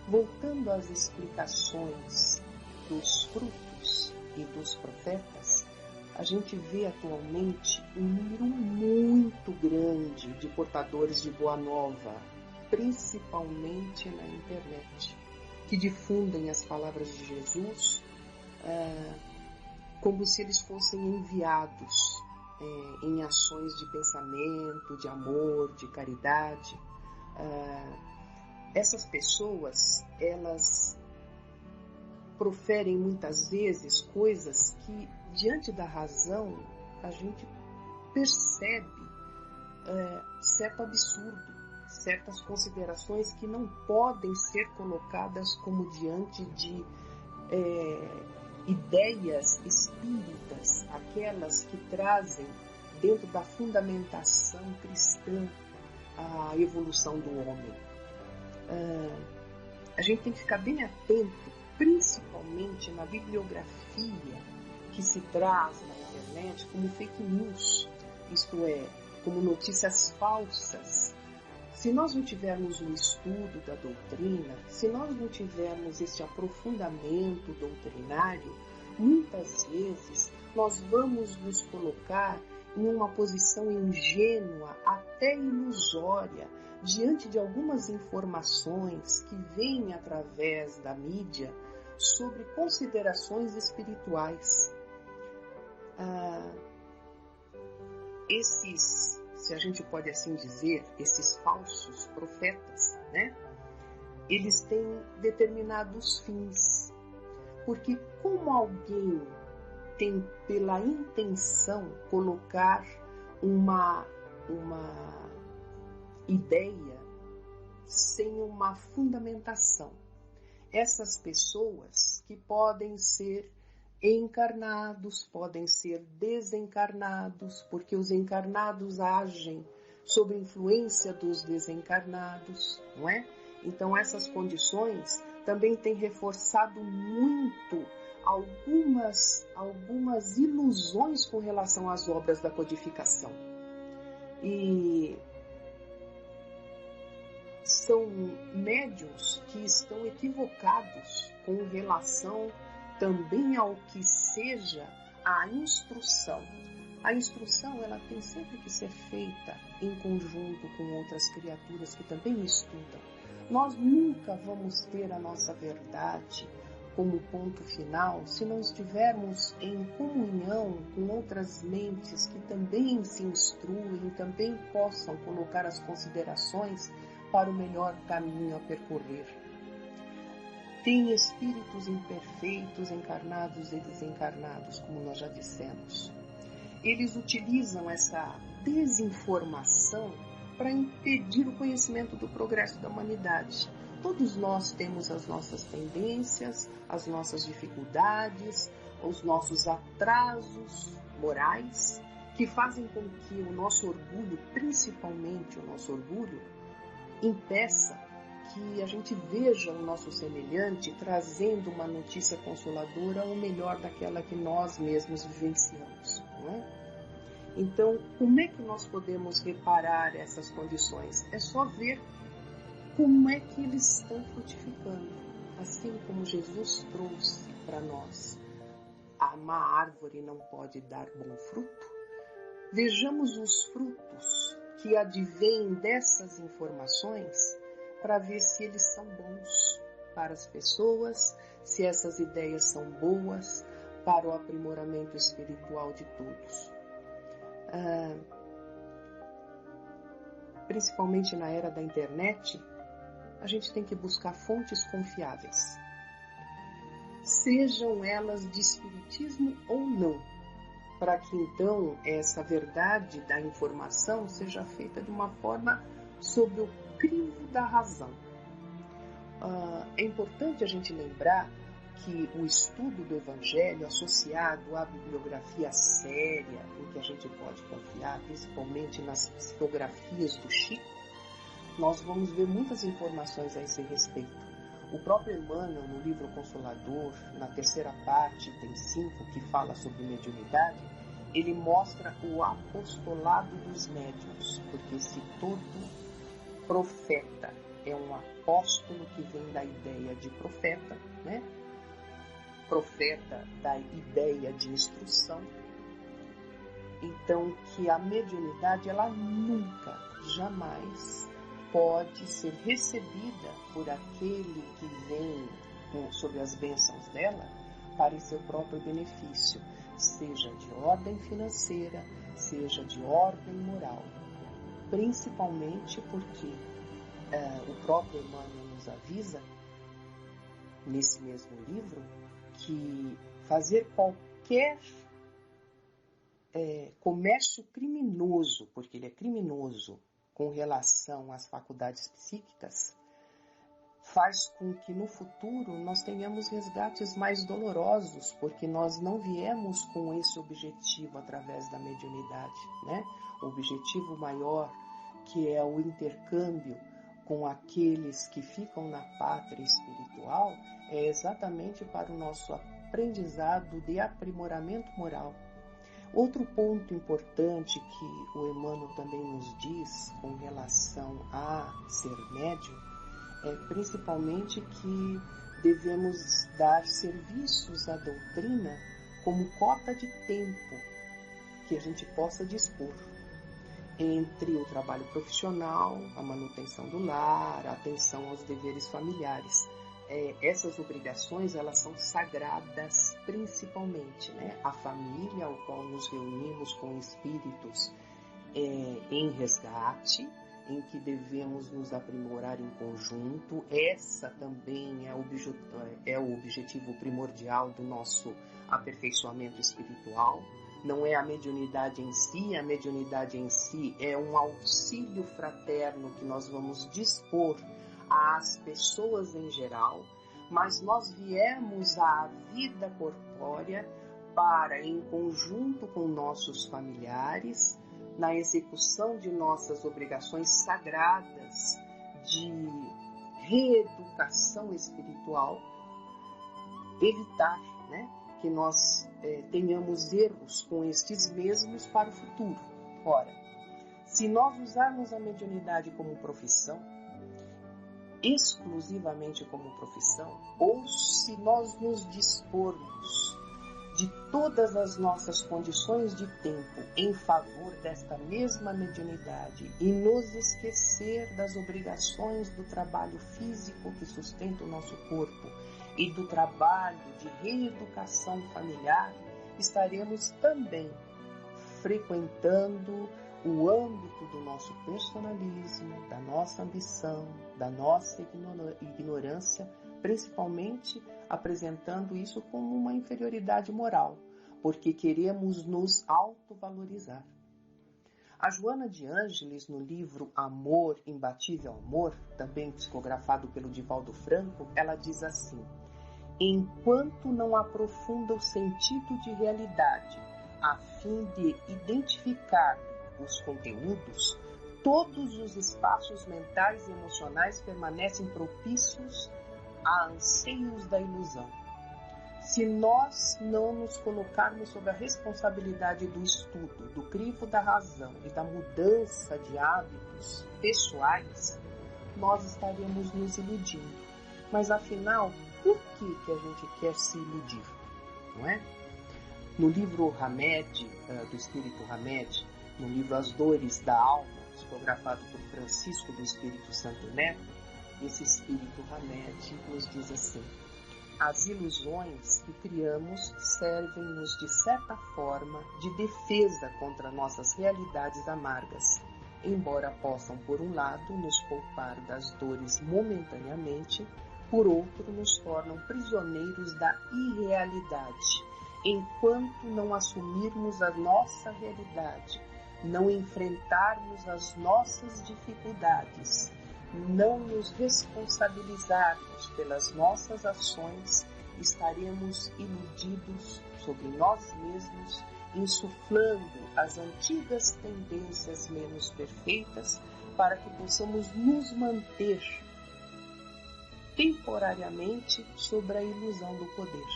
Voltando às explicações dos frutos e dos profetas, a gente vê atualmente um número muito grande de portadores de boa nova, principalmente na internet, que difundem as palavras de Jesus como se eles fossem enviados em ações de pensamento, de amor, de caridade. Essas pessoas, elas proferem muitas vezes coisas que, diante da razão, a gente percebe certo absurdo, certas considerações que não podem ser colocadas como diante de ideias espíritas, aquelas que trazem dentro da fundamentação cristã a evolução do homem. A gente tem que ficar bem atento, principalmente na bibliografia que se traz na internet como fake news, isto é, como notícias falsas. Se nós não tivermos um estudo da doutrina, se nós não tivermos esse aprofundamento doutrinário, muitas vezes nós vamos nos colocar em uma posição ingênua, até ilusória, diante de algumas informações que vêm através da mídia sobre considerações espirituais. Se a gente pode assim dizer, esses falsos profetas, né? Eles têm determinados fins. Porque como alguém tem pela intenção colocar uma ideia sem uma fundamentação, essas pessoas que podem ser encarnados, podem ser desencarnados, porque os encarnados agem sob influência dos desencarnados, não é? Então essas condições também têm reforçado muito algumas ilusões com relação às obras da codificação. E são médiuns que estão equivocados com relação também ao que seja a instrução. A instrução, ela tem sempre que ser feita em conjunto com outras criaturas que também estudam. Nós nunca vamos ter a nossa verdade como ponto final se não estivermos em comunhão com outras mentes que também se instruem, também possam colocar as considerações para o melhor caminho a percorrer. Tem espíritos imperfeitos, encarnados e desencarnados, como nós já dissemos. Eles utilizam essa desinformação para impedir o conhecimento do progresso da humanidade. Todos nós temos as nossas tendências, as nossas dificuldades, os nossos atrasos morais, que fazem com que o nosso orgulho, principalmente o nosso orgulho, impeça que a gente veja o nosso semelhante trazendo uma notícia consoladora ou melhor daquela que nós mesmos vivenciamos, não é? Então, como é que nós podemos reparar essas condições? É só ver como é que eles estão frutificando. Assim como Jesus trouxe para nós, uma árvore não pode dar bom fruto, vejamos os frutos que advêm dessas informações para ver se eles são bons para as pessoas, se essas ideias são boas para o aprimoramento espiritual de todos. Principalmente na era da internet, a gente tem que buscar fontes confiáveis, sejam elas de espiritismo ou não, para que então essa verdade da informação seja feita de uma forma sob o crivo da razão. É importante a gente lembrar que o estudo do Evangelho associado à bibliografia séria, em que a gente pode confiar, principalmente nas psicografias do Chico, nós vamos ver muitas informações a esse respeito. O próprio Emmanuel, no livro Consolador, na terceira parte, item 5, que fala sobre mediunidade, ele mostra o apostolado dos médiuns, porque se todo profeta é um apóstolo que vem da ideia de profeta, né? Profeta da ideia de instrução, então que a mediunidade ela nunca, jamais pode ser recebida por aquele que vem sob as bênçãos dela para o seu próprio benefício, seja de ordem financeira, seja de ordem moral, principalmente porque o próprio Emmanuel nos avisa nesse mesmo livro que fazer qualquer comércio criminoso, porque ele é criminoso com relação às faculdades psíquicas, faz com que no futuro nós tenhamos resgates mais dolorosos, porque nós não viemos com esse objetivo através da mediunidade, né? O objetivo maior, que é o intercâmbio com aqueles que ficam na pátria espiritual, é exatamente para o nosso aprendizado de aprimoramento moral. Outro ponto importante que o Emmanuel também nos diz com relação a ser médium é principalmente que devemos dar serviços à doutrina como cota de tempo que a gente possa dispor entre o trabalho profissional, a manutenção do lar, a atenção aos deveres familiares. Essas obrigações, elas são sagradas principalmente, né? A família, ao qual nos reunimos com espíritos em resgate, em que devemos nos aprimorar em conjunto. Essa também é o objetivo primordial do nosso aperfeiçoamento espiritual. Não é a mediunidade em si, a mediunidade em si é um auxílio fraterno que nós vamos dispor às pessoas em geral, mas nós viemos à vida corpórea para, em conjunto com nossos familiares, na execução de nossas obrigações sagradas de reeducação espiritual, evitar, né, que nós tenhamos erros com estes mesmos para o futuro. Ora, se nós usarmos a mediunidade como profissão, exclusivamente como profissão, ou se nós nos dispormos de todas as nossas condições de tempo em favor desta mesma mediunidade e nos esquecer das obrigações do trabalho físico que sustenta o nosso corpo e do trabalho de reeducação familiar, estaremos também frequentando o âmbito do nosso personalismo, da nossa ambição, da nossa ignorância, principalmente apresentando isso como uma inferioridade moral, porque queremos nos autovalorizar. A Joana de Ângeles, no livro Amor, Imbatível Amor, também psicografado pelo Divaldo Franco, ela diz assim: enquanto não aprofunda o sentido de realidade, a fim de identificar os conteúdos, todos os espaços mentais e emocionais permanecem propícios a anseios da ilusão. Se nós não nos colocarmos sob a responsabilidade do estudo, do crivo da razão e da mudança de hábitos pessoais, nós estaríamos nos iludindo. Mas afinal, por que a gente quer se iludir? Não é? No livro Hamed, do Espírito Hamed, no livro As Dores da Alma, psicografado por Francisco do Espírito Santo Neto, esse Espírito Hamed nos diz assim: as ilusões que criamos servem-nos de certa forma de defesa contra nossas realidades amargas, embora possam, por um lado, nos poupar das dores momentaneamente, por outro, nos tornam prisioneiros da irrealidade, enquanto não assumirmos a nossa realidade, não enfrentarmos as nossas dificuldades, não nos responsabilizarmos pelas nossas ações, estaremos iludidos sobre nós mesmos, insuflando as antigas tendências menos perfeitas para que possamos nos manter temporariamente sobre a ilusão do poder.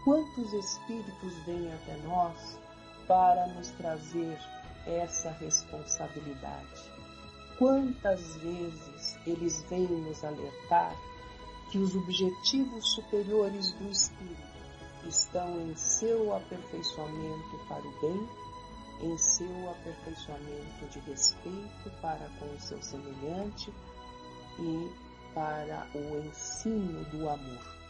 Quantos espíritos vêm até nós para nos trazer essa responsabilidade? Quantas vezes eles vêm nos alertar que os objetivos superiores do espírito estão em seu aperfeiçoamento para o bem, em seu aperfeiçoamento de respeito para com o seu semelhante e para o ensino do amor.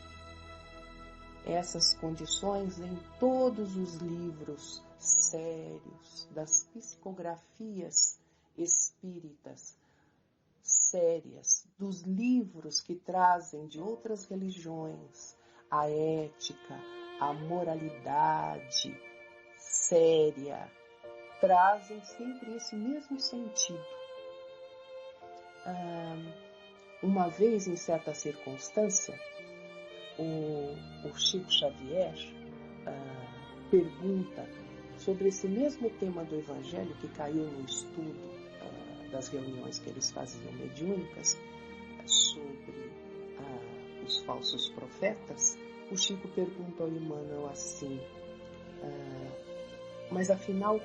Essas condições em todos os livros sérios das psicografias espíritas sérias, dos livros que trazem de outras religiões a ética, a moralidade séria, trazem sempre esse mesmo sentido. Uma vez, em certa circunstância, o Chico Xavier pergunta sobre esse mesmo tema do Evangelho que caiu no estudo das reuniões que eles faziam mediúnicas sobre os falsos profetas. O Chico pergunta ao Emmanuel assim: mas afinal,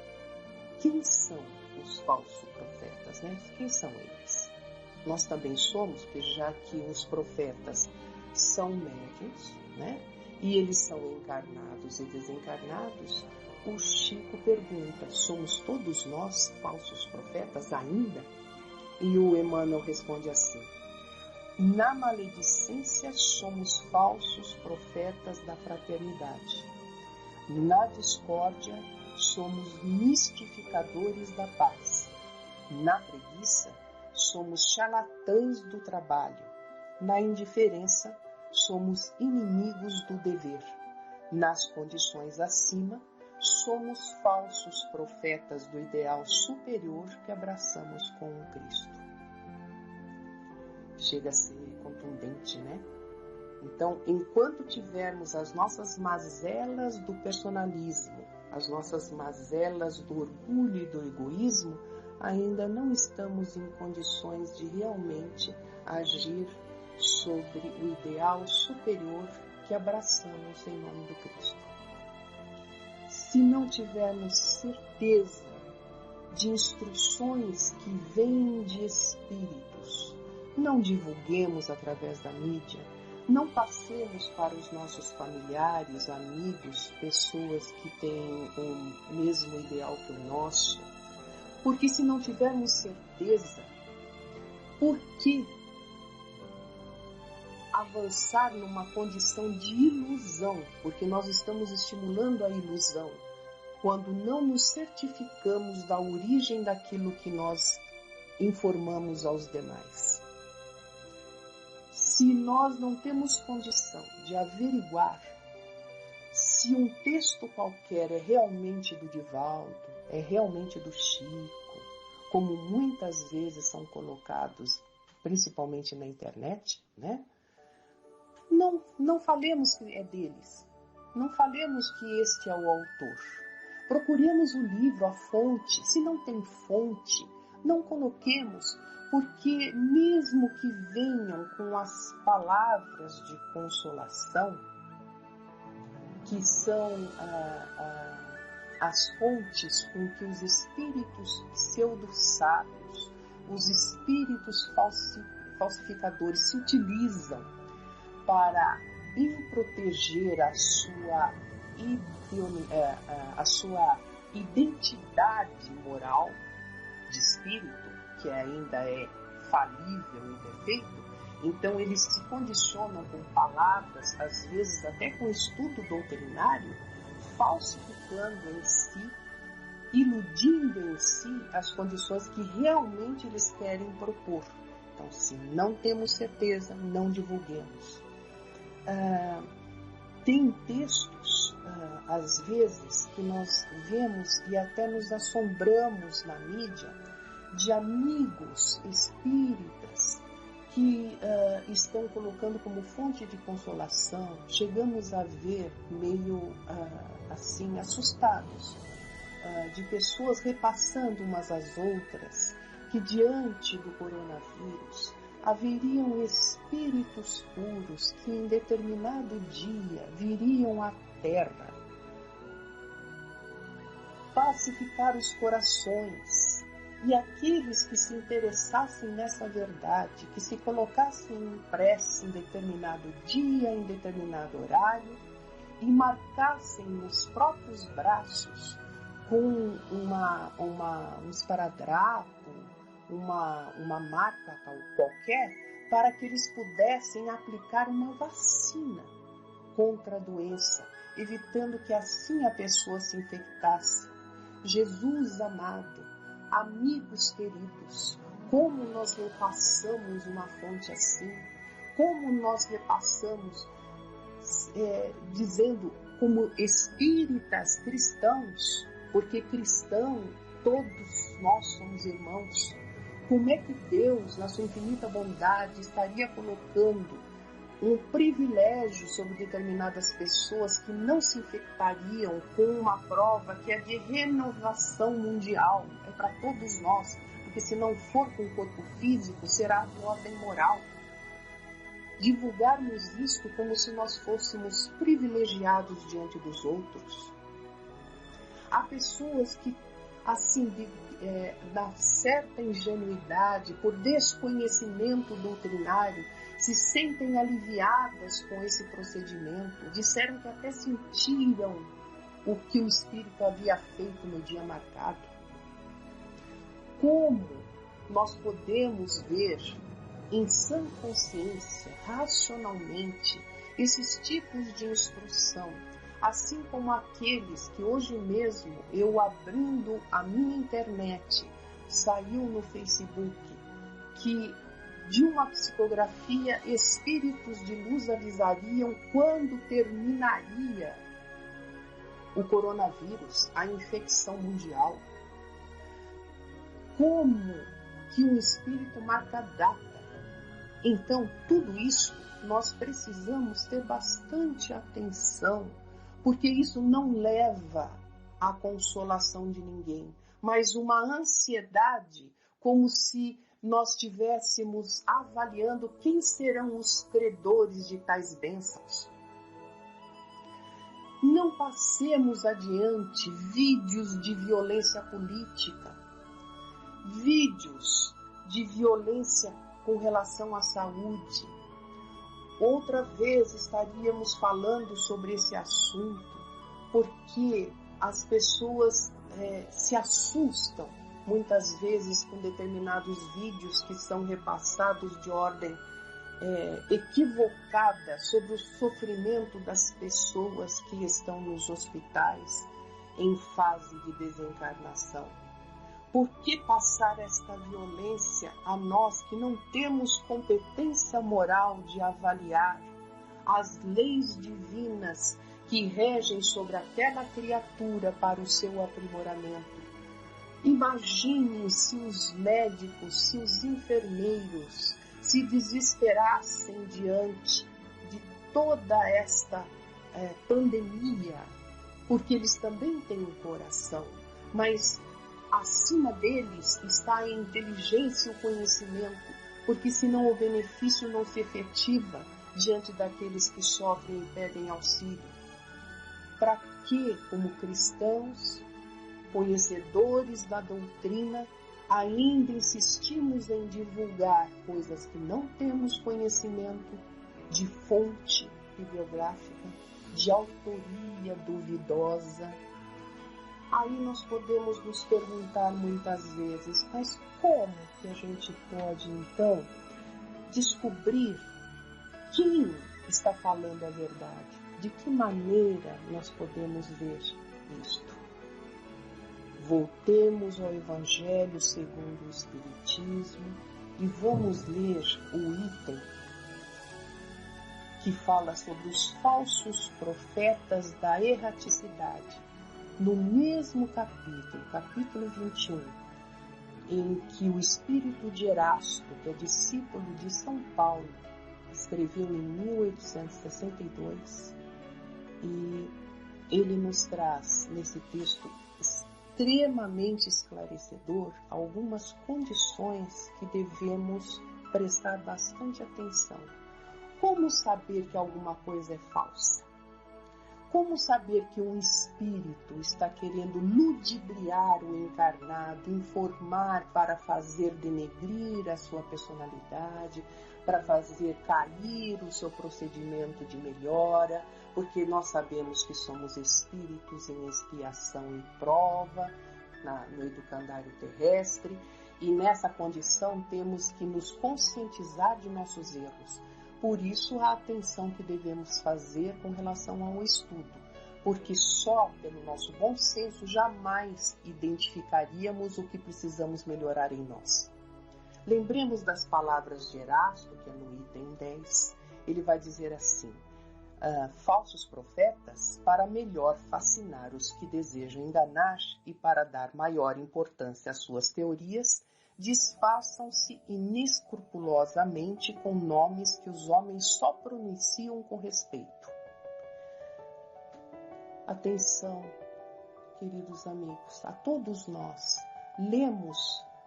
quem são os falsos profetas, né? Quem são eles? Nós também somos, porque já que os profetas são médiuns, né? E eles são encarnados e desencarnados, o Chico pergunta: somos todos nós falsos profetas ainda? E o Emmanuel responde assim: na maledicência somos falsos profetas da fraternidade. Na discórdia somos mistificadores da paz. Na preguiça somos charlatães do trabalho. Na indiferença somos inimigos do dever. Nas condições acima somos falsos profetas do ideal superior que abraçamos com o Cristo. Chega a ser contundente, né? Então, enquanto tivermos as nossas mazelas do personalismo, as nossas mazelas do orgulho e do egoísmo, ainda não estamos em condições de realmente agir sobre o ideal superior que abraçamos em nome do Cristo. Se não tivermos certeza de instruções que vêm de espíritos, não divulguemos através da mídia, não passemos para os nossos familiares, amigos, pessoas que têm o mesmo ideal que o nosso, porque se não tivermos certeza, por que avançar numa condição de ilusão? Porque nós estamos estimulando a ilusão quando não nos certificamos da origem daquilo que nós informamos aos demais. Se nós não temos condição de averiguar se um texto qualquer é realmente do Divaldo, é realmente do Chico, como muitas vezes são colocados, principalmente na internet, né? Não falemos que é deles. Não falemos que este é o autor. Procuremos o livro, a fonte. Se não tem fonte, não coloquemos, porque mesmo que venham com as palavras de consolação, que são as fontes com que os espíritos pseudo-sábios, os espíritos falsificadores se utilizam para bem proteger a sua identidade moral de espírito, que ainda é falível e imperfeito. Então eles se condicionam com palavras, às vezes até com estudo doutrinário, falsificando em si, iludindo em si as condições que realmente eles querem propor. Então, se não temos certeza, não divulguemos. Tem textos, às vezes, que nós vemos e até nos assombramos na mídia, de amigos espíritas que estão colocando como fonte de consolação. Chegamos a ver meio assim assustados, de pessoas repassando umas às outras que diante do coronavírus haveriam espíritos puros que em determinado dia viriam à Terra pacificar os corações, e aqueles que se interessassem nessa verdade, que se colocassem em prece em determinado dia, em determinado horário, e marcassem nos próprios braços com um esparadrapo, uma marca qualquer, para que eles pudessem aplicar uma vacina contra a doença, evitando que assim a pessoa se infectasse. Jesus amado, amigos queridos, como nós repassamos uma fonte assim? Como nós repassamos dizendo como espíritas cristãos, porque cristão, todos nós somos irmãos. Como é que Deus, na sua infinita bondade, estaria colocando um privilégio sobre determinadas pessoas que não se infectariam com uma prova que é de renovação mundial? É para todos nós, porque se não for com o corpo físico, será de ordem moral. Divulgarmos isto como se nós fôssemos privilegiados diante dos outros. Há pessoas que, assim, na certa ingenuidade, por desconhecimento doutrinário, se sentem aliviadas com esse procedimento. Disseram que até sentiram o que o Espírito havia feito no dia marcado. Como nós podemos ver em sã consciência, racionalmente, esses tipos de instrução, assim como aqueles que hoje mesmo, eu abrindo a minha internet, saiu no Facebook, que de uma psicografia espíritos de luz avisariam quando terminaria o coronavírus, a infecção mundial. Como que um espírito marca data? Então, tudo isso nós precisamos ter bastante atenção, porque isso não leva à consolação de ninguém, mas uma ansiedade, como se nós estivéssemos avaliando quem serão os credores de tais bênçãos. Não passemos adiante vídeos de violência política, vídeos de violência com relação à saúde. Outra vez estaríamos falando sobre esse assunto, porque as pessoas se assustam muitas vezes com determinados vídeos que são repassados de ordem equivocada sobre o sofrimento das pessoas que estão nos hospitais em fase de desencarnação. Por que passar esta violência a nós que não temos competência moral de avaliar as leis divinas que regem sobre aquela criatura para o seu aprimoramento? Imaginem se os médicos, se os enfermeiros se desesperassem diante de toda esta pandemia, porque eles também têm um coração, mas acima deles está a inteligência e o conhecimento, porque senão o benefício não se efetiva diante daqueles que sofrem e pedem auxílio. para que, como cristãos, conhecedores da doutrina, ainda insistimos em divulgar coisas que não temos conhecimento, de fonte bibliográfica, de autoria duvidosa? Aí nós podemos nos perguntar muitas vezes, mas como que a gente pode então descobrir quem está falando a verdade? De que maneira nós podemos ver isto? Voltemos ao Evangelho segundo o Espiritismo e vamos ler o item que fala sobre os falsos profetas da erraticidade. No mesmo capítulo, capítulo 21, em que o espírito de Erasto, que é discípulo de São Paulo, escreveu em 1862, e ele nos traz nesse texto extremamente esclarecedor algumas condições que devemos prestar bastante atenção. Como saber que alguma coisa é falsa? Como saber que um espírito está querendo ludibriar o encarnado, informar para fazer denegrir a sua personalidade, para fazer cair o seu procedimento de melhora, porque nós sabemos que somos espíritos em expiação e prova no educandário terrestre, e nessa condição temos que nos conscientizar de nossos erros. Por isso, a atenção que devemos fazer com relação ao estudo, porque só pelo nosso bom senso jamais identificaríamos o que precisamos melhorar em nós. Lembremos das palavras de Erasto, que é no item 10. Ele vai dizer assim: falsos profetas, para melhor fascinar os que desejam enganar e para dar maior importância às suas teorias, disfarçam-se inescrupulosamente com nomes que os homens só pronunciam com respeito. Atenção, queridos amigos, a todos nós,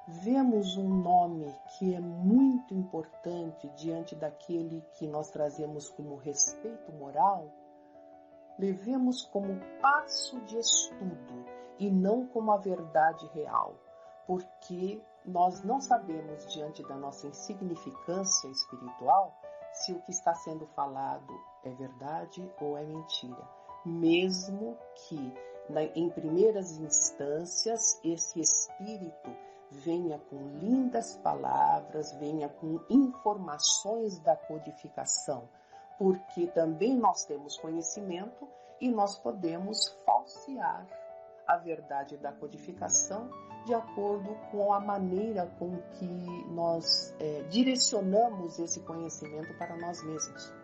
vemos um nome que é muito importante diante daquele que nós trazemos como respeito moral, levemos como passo de estudo e não como a verdade real, porque nós não sabemos, diante da nossa insignificância espiritual, se o que está sendo falado é verdade ou é mentira. Mesmo que, em primeiras instâncias, esse espírito venha com lindas palavras, venha com informações da codificação, porque também nós temos conhecimento e nós podemos falsear a verdade da codificação de acordo com a maneira com que nós direcionamos esse conhecimento para nós mesmos.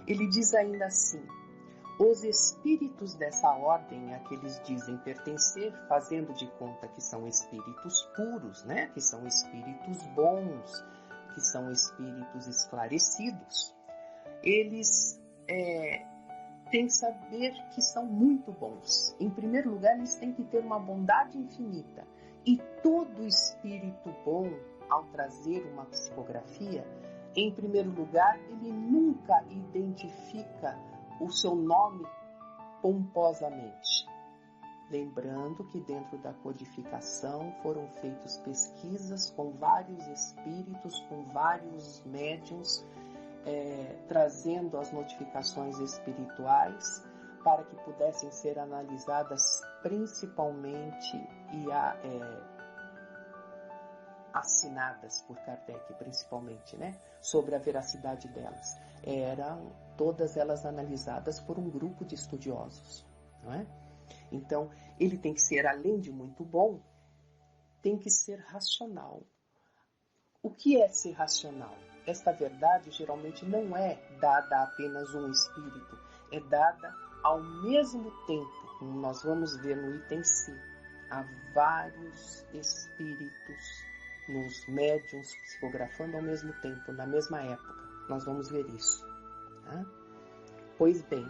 Ele diz ainda assim: os espíritos dessa ordem a que eles dizem pertencer, fazendo de conta que são espíritos puros, né? Que são espíritos bons, que são espíritos esclarecidos, eles têm que saber que são muito bons. Em primeiro lugar, eles têm que ter uma bondade infinita. E todo espírito bom, ao trazer uma psicografia, em primeiro lugar, ele nunca identifica o seu nome pomposamente. Lembrando que dentro da codificação foram feitas pesquisas com vários espíritos, com vários médiuns, trazendo as notificações espirituais para que pudessem ser analisadas principalmente e assinadas por Kardec, principalmente, né, sobre a veracidade delas. Eram todas elas analisadas por um grupo de estudiosos, não é? Então, ele tem que ser, além de muito bom, tem que ser racional. O que é ser racional? Esta verdade geralmente não é dada a apenas um espírito, é dada ao mesmo tempo, como nós vamos ver no item C, a vários espíritos nos médiuns psicografando ao mesmo tempo, na mesma época. Nós vamos ver isso. Tá? Pois bem,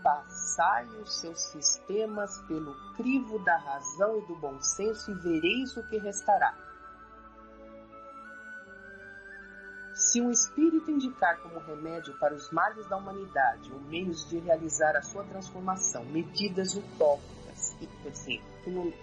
passai os seus sistemas pelo crivo da razão e do bom senso e vereis o que restará. Se um espírito indicar como remédio para os males da humanidade ou meios de realizar a sua transformação, medidas utópicas, quer dizer,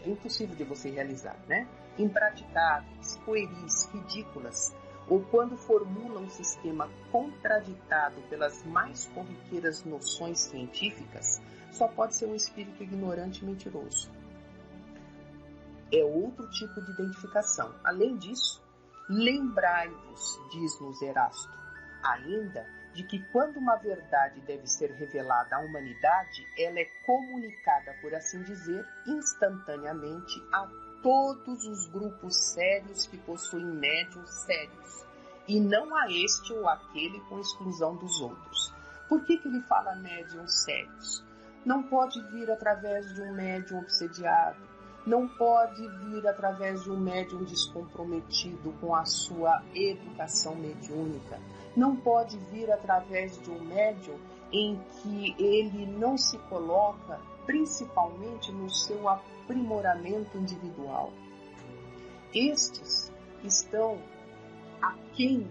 é impossível de você realizar, né? Impraticáveis, pueris, ridículas, ou quando formula um sistema contraditado pelas mais corriqueiras noções científicas, só pode ser um espírito ignorante e mentiroso. É outro tipo de identificação. Além disso, lembrai-vos, diz-nos Erasto, ainda de que quando uma verdade deve ser revelada à humanidade, ela é comunicada, por assim dizer, instantaneamente a todos os grupos sérios que possuem médiuns sérios, e não a este ou aquele com exclusão dos outros. Por que ele fala médiuns sérios? Não pode vir através de um médium obsediado, não pode vir através de um médium descomprometido com a sua educação mediúnica, não pode vir através de um médium em que ele não se coloca principalmente no seu aprimoramento individual. Estes estão aquém,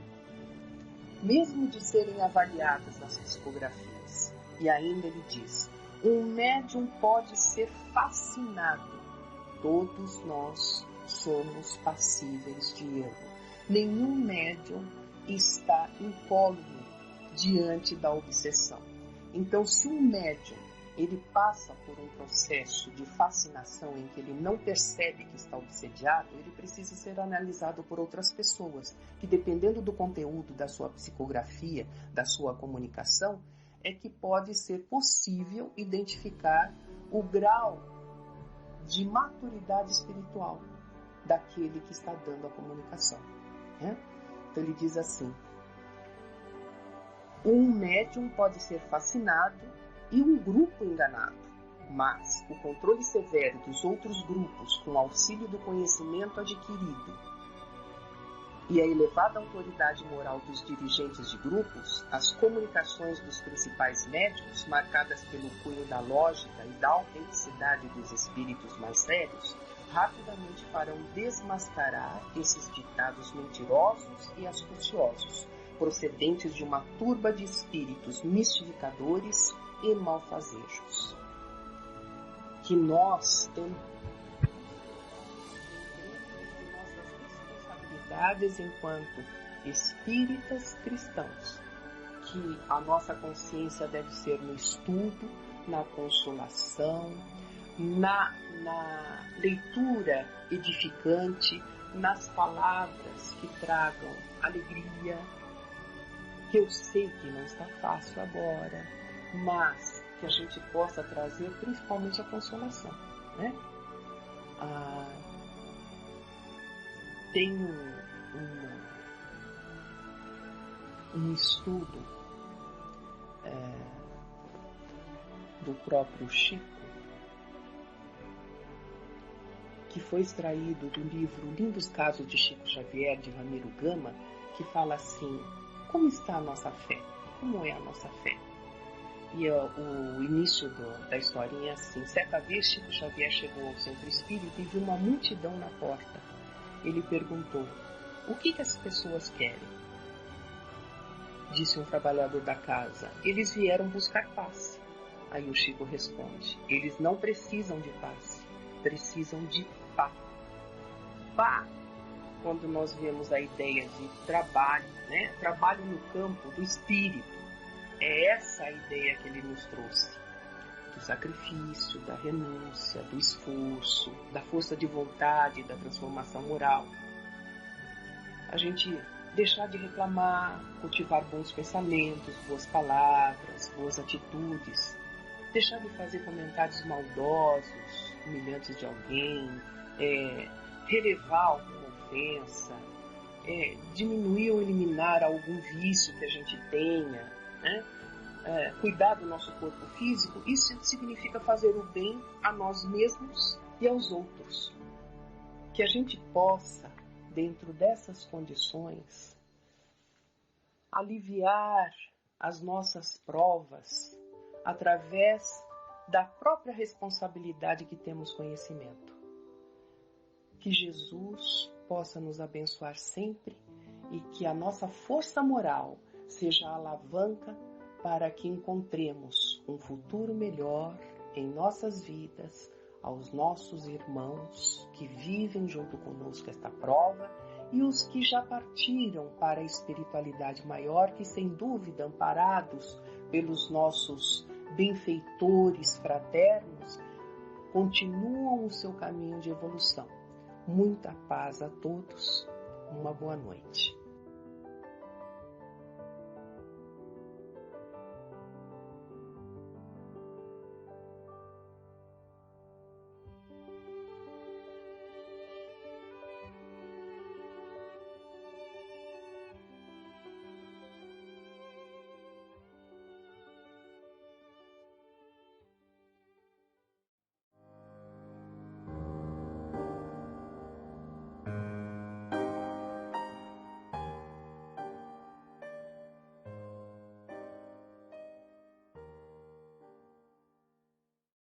mesmo de serem avaliadas nas psicografias. E ainda ele diz, um médium pode ser fascinado. Todos nós somos passíveis de erro. Nenhum médium está incólume diante da obsessão. Então, se um médium ele passa por um processo de fascinação em que ele não percebe que está obsediado, ele precisa ser analisado por outras pessoas, que dependendo do conteúdo da sua psicografia, da sua comunicação, é que pode ser possível identificar o grau de maturidade espiritual daquele que está dando a comunicação. Né? Então ele diz assim, um médium pode ser fascinado e um grupo enganado, mas o controle severo dos outros grupos com auxílio do conhecimento adquirido e a elevada autoridade moral dos dirigentes de grupos, as comunicações dos principais médiuns, marcadas pelo cunho da lógica e da autenticidade dos espíritos mais sérios, rapidamente farão desmascarar esses ditados mentirosos e astuciosos, procedentes de uma turba de espíritos mistificadores e malfazejos. Que nós temos responsabilidades enquanto espíritas cristãos, que a nossa consciência deve ser no estudo, na consolação, na leitura edificante, nas palavras que tragam alegria, que eu sei que não está fácil agora, mas que a gente possa trazer principalmente a consolação, né? Tem um estudo do próprio Chico, que foi extraído do livro Lindos Casos de Chico Xavier, de Ramiro Gama, que fala assim, como está a nossa fé? Como é a nossa fé? E o início da historinha é assim, certa vez Chico Xavier chegou ao centro espírita e viu uma multidão na porta. Ele perguntou, o que as pessoas querem? Disse um trabalhador da casa, eles vieram buscar paz. Aí o Chico responde, eles não precisam de paz, precisam de pá. Pá, quando nós vemos a ideia de trabalho, né? Trabalho no campo do espírito, é essa a ideia que ele nos trouxe, do sacrifício, da renúncia, do esforço, da força de vontade, da transformação moral. A gente deixar de reclamar, cultivar bons pensamentos, boas palavras, boas atitudes, deixar de fazer comentários maldosos, humilhantes de alguém, relevar alguma ofensa, diminuir ou eliminar algum vício que a gente tenha, né? Cuidar do nosso corpo físico, isso significa fazer o bem a nós mesmos e aos outros. Que a gente possa, dentro dessas condições, aliviar as nossas provas através da própria responsabilidade que temos conhecimento. Que Jesus possa nos abençoar sempre e que a nossa força moral seja a alavanca para que encontremos um futuro melhor em nossas vidas, aos nossos irmãos que vivem junto conosco esta prova e os que já partiram para a espiritualidade maior, que sem dúvida, amparados pelos nossos benfeitores fraternos, continuam o seu caminho de evolução. Muita paz a todos, uma boa noite.